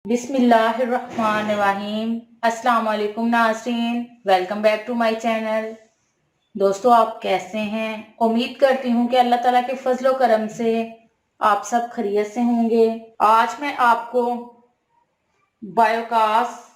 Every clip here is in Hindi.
बिस्मिल्लाहिर्रहमानिर्रहीम। अस्सलाम वालेकुम नाज़रीन, welcome back to my channel. दोस्तों, आप कैसे हैं? उम्मीद करती हूँ कि अल्लाह ताला के फजलो करम से आप सब खैरियत से होंगे। आज मैं आपको बायोकास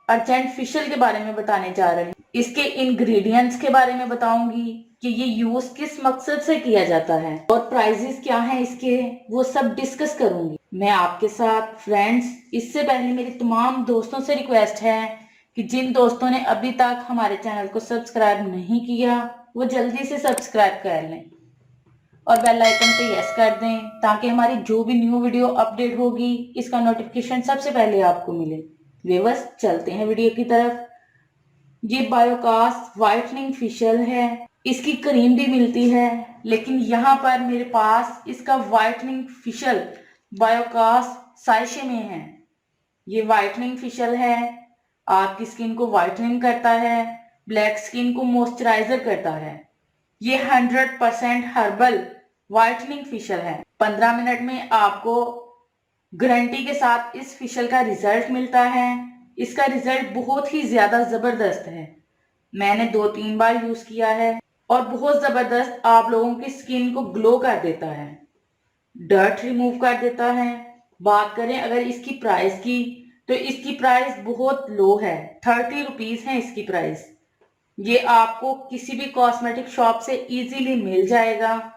अर्जेंट फेशियल के बारे में बताने जा रही हूँ। इसके इंग्रेडिएंट्स के बारे में बताऊंगी कि ये यूज किस मकसद से किया जाता है और प्राइजेस क्या हैं इसके, वो सब डिस्कस करूंगी मैं आपके साथ। फ्रेंड्स, इससे पहले मेरी तमाम दोस्तों से रिक्वेस्ट है कि जिन दोस्तों ने अभी तक हमारे चैनल को सब्सक्राइब नहीं किया वो जल्दी से सब्सक्राइब कर लें और बेल आइकन पे यस कर दें ताकि हमारी जो भी न्यू वीडियो अपडेट होगी इसका नोटिफिकेशन सबसे पहले आपको मिले। व्यूअर्स, चलते हैं वीडियो की तरफ। ये बायोकास व्हाइटनिंग फेशियल है। इसकी क्रीम भी मिलती है, लेकिन यहाँ पर मेरे पास इसका व्हाइटनिंग फेशियल बायोकास साइशे में है। ये व्हाइटनिंग फेशियल है, आपकी स्किन को व्हाइटनिंग करता है, ब्लैक स्किन को मॉइस्चराइजर करता है। ये 100% हर्बल व्हाइटनिंग फेशियल है। 15 मिनट में आपको गारंटी के साथ इस फेशियल का रिजल्ट मिलता है। इसका रिजल्ट बहुत ही ज्यादा जबरदस्त है। मैंने 2-3 बार यूज किया है और बहुत जबरदस्त आप लोगों की स्किन को ग्लो कर देता है, डर्ट रिमूव कर देता है। बात करें अगर इसकी प्राइस की, तो इसकी प्राइस बहुत लो है, 30 रुपीज है इसकी प्राइस। ये आपको किसी भी कॉस्मेटिक शॉप से इजीली मिल जाएगा।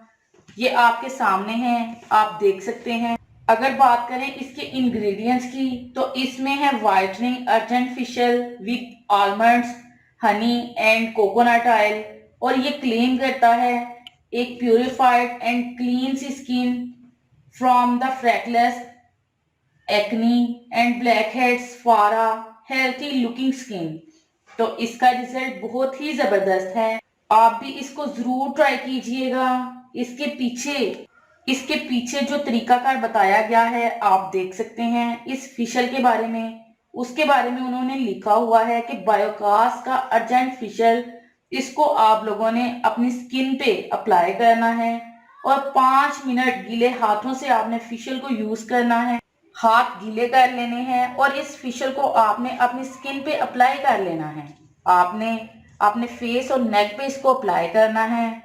ये आपके सामने है, आप देख सकते हैं। अगर बात करें इसके इंग्रेडिएंट्स की, तो इसमें है whitening urgent facial with almonds, honey and coconut oil. और ये क्लेम करता है एक purified and clean skin from the freckles acne and black heads for a healthy looking skin. तो इसका रिजल्ट बहुत ही जबरदस्त है। आप भी इसको जरूर ट्राई कीजिएगा। इसके पीछे जो तरीकाकार बताया गया है आप देख सकते हैं। इस फेशियल के बारे में, उसके बारे में उन्होंने लिखा हुआ है कि बायोकास का अर्जेंट फेशियल, इसको आप लोगों ने अपनी स्किन पे अप्लाई करना है और 5 मिनट गीले हाथों से आपने फेशियल को यूज करना है। हाथ गीले कर लेने हैं और इस फेशियल को आपने अपनी स्किन पे अप्लाई कर लेना है। आपने अपने फेस और नेक पे इसको अप्लाई करना है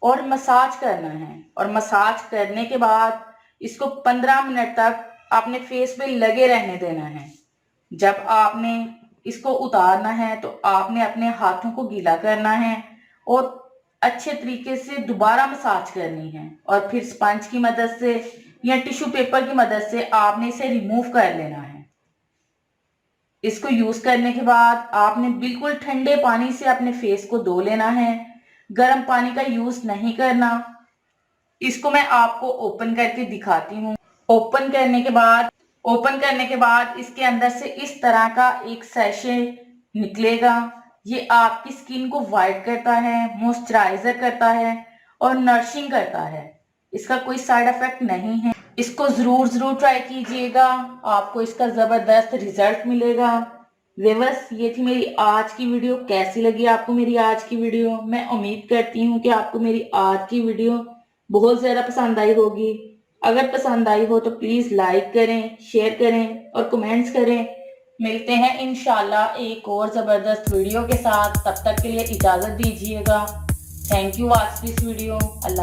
और मसाज करना है। और मसाज करने के बाद इसको 15 मिनट तक अपने फेस पे लगे रहने देना है। जब आपने इसको उतारना है तो आपने अपने हाथों को गीला करना है और अच्छे तरीके से दोबारा मसाज करनी है और फिर स्पंज की मदद से या टिश्यू पेपर की मदद से आपने इसे रिमूव कर लेना है। इसको यूज करने के बाद आपने बिल्कुल ठंडे पानी से अपने फेस को धो लेना है, गर्म पानी का यूज नहीं करना। इसको मैं आपको ओपन करके दिखाती हूँ। ओपन करने के बाद इसके अंदर से इस तरह का एक सैशे निकलेगा। ये आपकी स्किन को वाइट करता है, मॉइस्चराइजर करता है और नरिशिंग करता है। इसका कोई साइड इफेक्ट नहीं है। इसको जरूर ट्राई कीजिएगा, आपको इसका जबरदस्त रिजल्ट मिलेगा। व्यूअर्स, ये थी मेरी आज की वीडियो। कैसी लगी आपको मेरी आज की वीडियो? मैं उम्मीद करती हूँ कि आपको मेरी आज की वीडियो बहुत ज्यादा पसंद आई होगी। अगर पसंद आई हो तो प्लीज लाइक करें, शेयर करें और कमेंट्स करें। मिलते हैं इंशाल्लाह एक और जबरदस्त वीडियो के साथ। तब तक के लिए इजाजत दीजिएगा। Thank you watch this video. Allah.